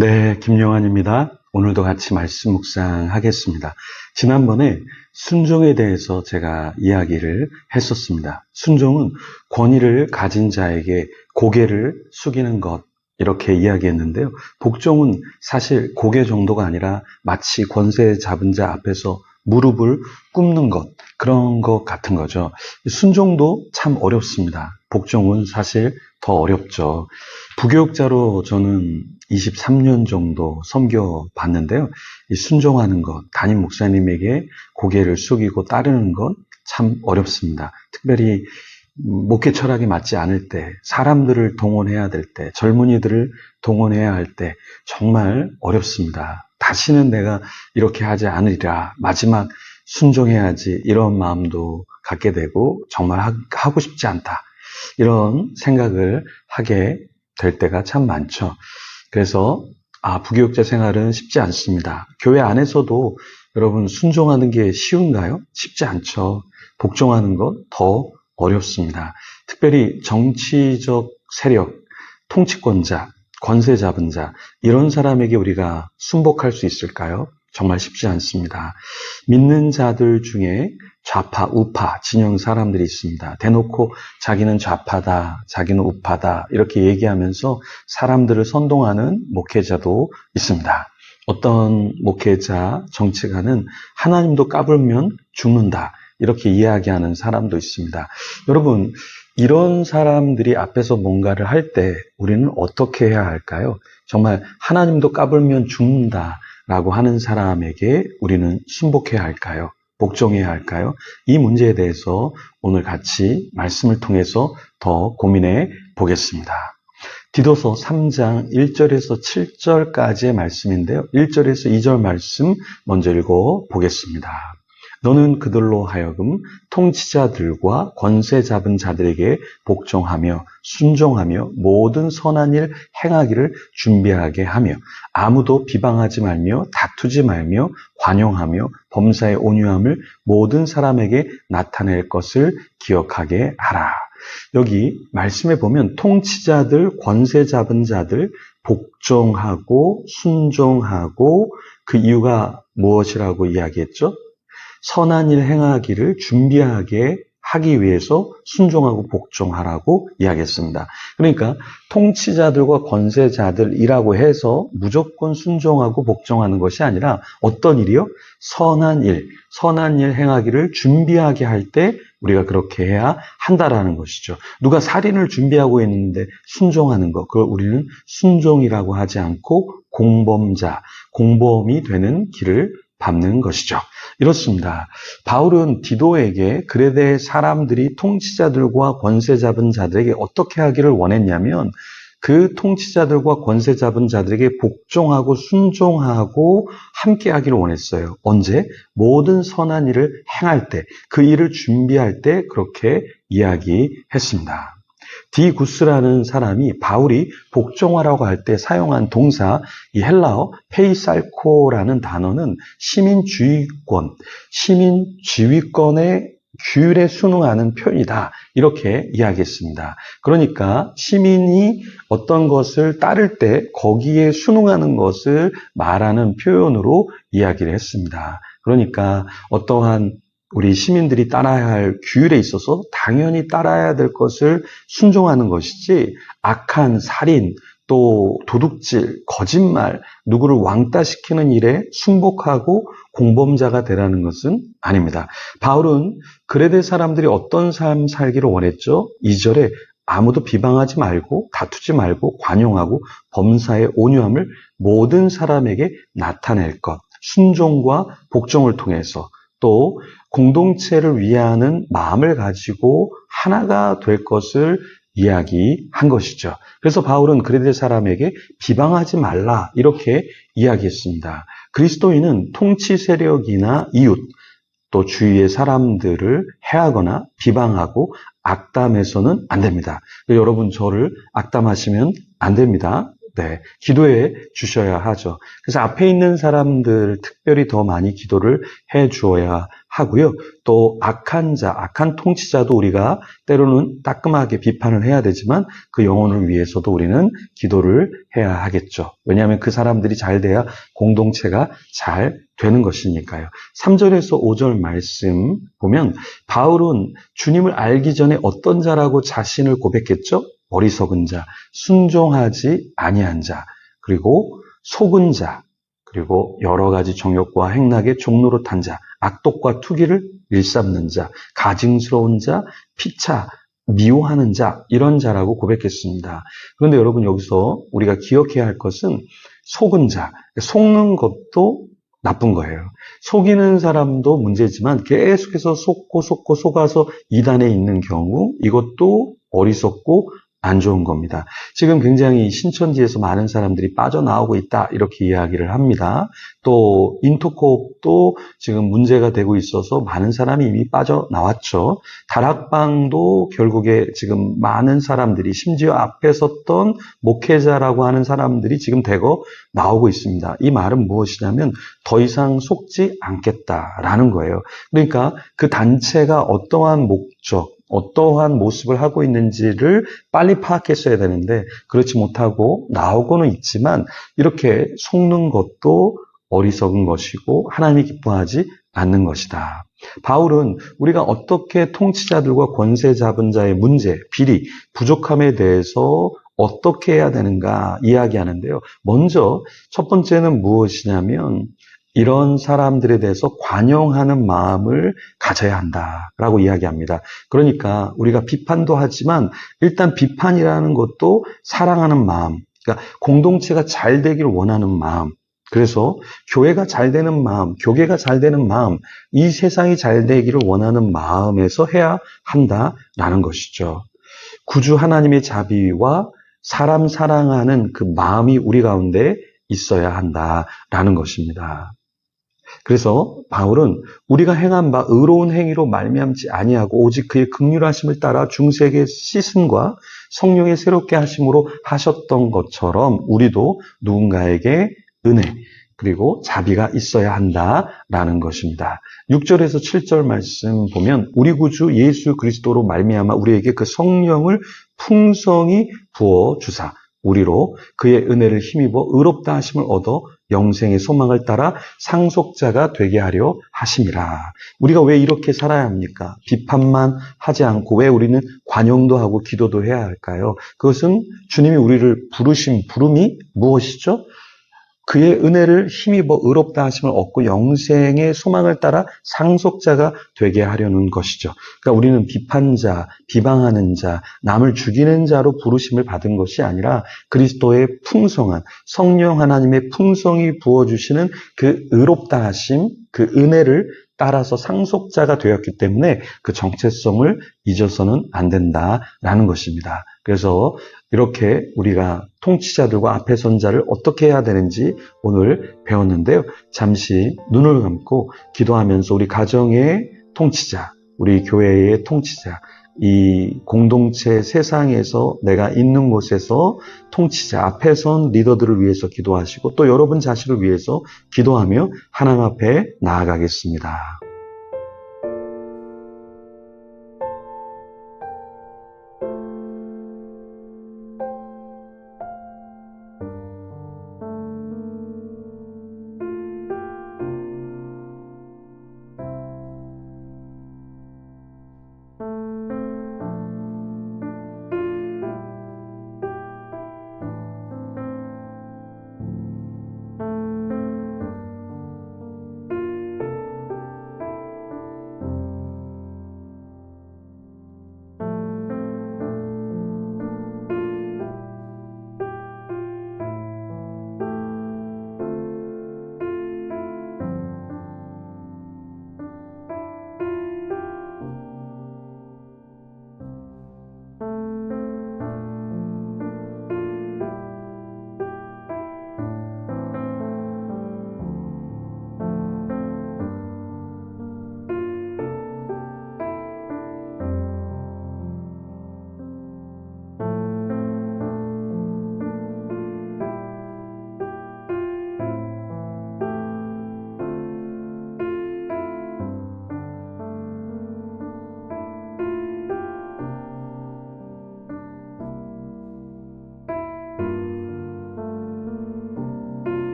네, 김영환입니다. 오늘도 같이 말씀 묵상하겠습니다. 지난번에 순종에 대해서 제가 이야기를 했었습니다. 순종은 권위를 가진 자에게 고개를 숙이는 것, 이렇게 이야기했는데요. 복종은 사실 고개 정도가 아니라 마치 권세 잡은 자 앞에서 무릎을 꿇는 것, 그런 것 같은 거죠. 순종도 참 어렵습니다. 복종은 사실 더 어렵죠. 부교육자로 저는 23년 정도 섬겨봤는데요. 이 순종하는 것, 담임 목사님에게 고개를 숙이고 따르는 것 참 어렵습니다. 특별히 목회 철학이 맞지 않을 때, 사람들을 동원해야 될 때, 젊은이들을 동원해야 할 때 정말 어렵습니다. 다시는 내가 이렇게 하지 않으리라, 마지막 순종해야지, 이런 마음도 갖게 되고 정말 하고 싶지 않다, 이런 생각을 하게 될 때가 참 많죠. 그래서 부교육자 생활은 쉽지 않습니다. 교회 안에서도 여러분 순종하는 게 쉬운가요? 쉽지 않죠. 복종하는 것 더 어렵습니다. 특별히 정치적 세력, 통치권자, 권세 잡은 자, 이런 사람에게 우리가 순복할 수 있을까요? 정말 쉽지 않습니다. 믿는 자들 중에 좌파, 우파, 진영 사람들이 있습니다. 대놓고 자기는 좌파다, 자기는 우파다, 이렇게 얘기하면서 사람들을 선동하는 목회자도 있습니다. 어떤 목회자, 정치가는 하나님도 까불면 죽는다, 이렇게 이야기하는 사람도 있습니다. 여러분, 이런 사람들이 앞에서 뭔가를 할 때 우리는 어떻게 해야 할까요? 정말 하나님도 까불면 죽는다라고 하는 사람에게 우리는 순복해야 할까요? 복종해야 할까요? 이 문제에 대해서 오늘 같이 말씀을 통해서 더 고민해 보겠습니다. 디도서 3장 1절에서 7절까지의 말씀인데요. 1절에서 2절 말씀 먼저 읽어 보겠습니다. 너는 그들로 하여금 통치자들과 권세 잡은 자들에게 복종하며 순종하며 모든 선한 일 행하기를 준비하게 하며 아무도 비방하지 말며 다투지 말며 관용하며 범사의 온유함을 모든 사람에게 나타낼 것을 기억하게 하라. 여기 말씀에 보면 통치자들, 권세 잡은 자들 복종하고 순종하고, 그 이유가 무엇이라고 이야기했죠? 선한 일 행하기를 준비하게 하기 위해서 순종하고 복종하라고 이야기했습니다. 그러니까 통치자들과 권세자들이라고 해서 무조건 순종하고 복종하는 것이 아니라 어떤 일이요? 선한 일 행하기를 준비하게 할 때 우리가 그렇게 해야 한다라는 것이죠. 누가 살인을 준비하고 있는데 순종하는 것, 그걸 우리는 순종이라고 하지 않고 공범이 되는 길을 밟는 것이죠. 이렇습니다. 바울은 디도에게 그레데 사람들이 통치자들과 권세 잡은 자들에게 어떻게 하기를 원했냐면, 그 통치자들과 권세 잡은 자들에게 복종하고 순종하고 함께 하기를 원했어요. 언제? 모든 선한 일을 행할 때, 그 일을 준비할 때 그렇게 이야기했습니다. 디구스라는 사람이 바울이 복종하라고 할 때 사용한 동사, 이 헬라어 페이살코라는 단어는 시민지휘권의 규율에 순응하는 표현이다, 이렇게 이야기했습니다. 그러니까 시민이 어떤 것을 따를 때 거기에 순응하는 것을 말하는 표현으로 이야기를 했습니다. 그러니까 어떠한 우리 시민들이 따라야 할 규율에 있어서 당연히 따라야 될 것을 순종하는 것이지, 악한 살인, 또 도둑질, 거짓말, 누구를 왕따시키는 일에 순복하고 공범자가 되라는 것은 아닙니다. 바울은 그레데 사람들이 어떤 삶 살기를 원했죠? 2절에 아무도 비방하지 말고 다투지 말고 관용하고 범사의 온유함을 모든 사람에게 나타낼 것, 순종과 복종을 통해서 또 공동체를 위하는 마음을 가지고 하나가 될 것을 이야기한 것이죠. 그래서 바울은 그레데 사람에게 비방하지 말라, 이렇게 이야기했습니다. 그리스도인은 통치 세력이나 이웃, 또 주위의 사람들을 해하거나 비방하고 악담해서는 안 됩니다. 여러분, 저를 악담하시면 안 됩니다. 네, 기도해 주셔야 하죠. 그래서 앞에 있는 사람들 특별히 더 많이 기도를 해 주어야 하고요. 또 악한 자, 악한 통치자도 우리가 때로는 따끔하게 비판을 해야 되지만 그 영혼을 위해서도 우리는 기도를 해야 하겠죠. 왜냐하면 그 사람들이 잘 돼야 공동체가 잘 되는 것이니까요. 3절에서 5절 말씀 보면 바울은 주님을 알기 전에 어떤 자라고 자신을 고백했죠? 어리석은 자, 순종하지 아니한 자, 그리고 속은 자, 그리고 여러 가지 정욕과 행락의 종로로 탄 자, 악독과 투기를 일삼는 자, 가증스러운 자, 피차, 미워하는 자, 이런 자라고 고백했습니다. 그런데 여러분 여기서 우리가 기억해야 할 것은 속은 자, 속는 것도 나쁜 거예요. 속이는 사람도 문제지만 계속해서 속아서 이단에 있는 경우 이것도 어리석고 안 좋은 겁니다. 지금 굉장히 신천지에서 많은 사람들이 빠져나오고 있다 이렇게 이야기를 합니다. 또 인터코옵도 지금 문제가 되고 있어서 많은 사람이 이미 빠져나왔죠. 다락방도 결국에 지금 많은 사람들이 심지어 앞에 섰던 목회자라고 하는 사람들이 지금 대거 나오고 있습니다. 이 말은 무엇이냐면 더 이상 속지 않겠다라는 거예요. 그러니까 그 단체가 어떠한 목적, 어떠한 모습을 하고 있는지를 빨리 파악했어야 되는데 그렇지 못하고 나오고는 있지만 이렇게 속는 것도 어리석은 것이고 하나님이 기뻐하지 않는 것이다. 바울은 우리가 어떻게 통치자들과 권세 잡은 자의 문제, 비리, 부족함에 대해서 어떻게 해야 되는가 이야기하는데요. 먼저 첫 번째는 무엇이냐면 이런 사람들에 대해서 관용하는 마음을 가져야 한다라고 이야기합니다. 그러니까 우리가 비판도 하지만 일단 비판이라는 것도 사랑하는 마음, 그러니까 공동체가 잘 되기를 원하는 마음, 그래서 교회가 잘 되는 마음, 교계가 잘 되는 마음, 이 세상이 잘 되기를 원하는 마음에서 해야 한다라는 것이죠. 구주 하나님의 자비와 사람 사랑하는 그 마음이 우리 가운데 있어야 한다라는 것입니다. 그래서 바울은 우리가 행한 바 의로운 행위로 말미암지 아니하고 오직 그의 긍휼하심을 따라 중세의 씻음과 성령의 새롭게 하심으로 하셨던 것처럼 우리도 누군가에게 은혜 그리고 자비가 있어야 한다라는 것입니다. 6절에서 7절 말씀 보면 우리 구주 예수 그리스도로 말미암아 우리에게 그 성령을 풍성히 부어 주사 우리로 그의 은혜를 힘입어 의롭다 하심을 얻어 영생의 소망을 따라 상속자가 되게 하려 하심이라. 우리가 왜 이렇게 살아야 합니까? 비판만 하지 않고 왜 우리는 관용도 하고 기도도 해야 할까요? 그것은 주님이 우리를 부르신 부름이 무엇이죠? 그의 은혜를 힘입어 의롭다 하심을 얻고 영생의 소망을 따라 상속자가 되게 하려는 것이죠. 그러니까 우리는 비판자, 비방하는 자, 남을 죽이는 자로 부르심을 받은 것이 아니라 그리스도의 풍성한 성령 하나님의 풍성이 부어주시는 그 의롭다 하심, 그 은혜를 따라서 상속자가 되었기 때문에 그 정체성을 잊어서는 안 된다라는 것입니다. 그래서 이렇게 우리가 통치자들과 앞에 선 자를 어떻게 해야 되는지 오늘 배웠는데요. 잠시 눈을 감고 기도하면서 우리 가정의 통치자, 우리 교회의 통치자, 이 공동체 세상에서 내가 있는 곳에서 통치자, 앞에 선 리더들을 위해서 기도하시고 또 여러분 자신을 위해서 기도하며 하나님 앞에 나아가겠습니다.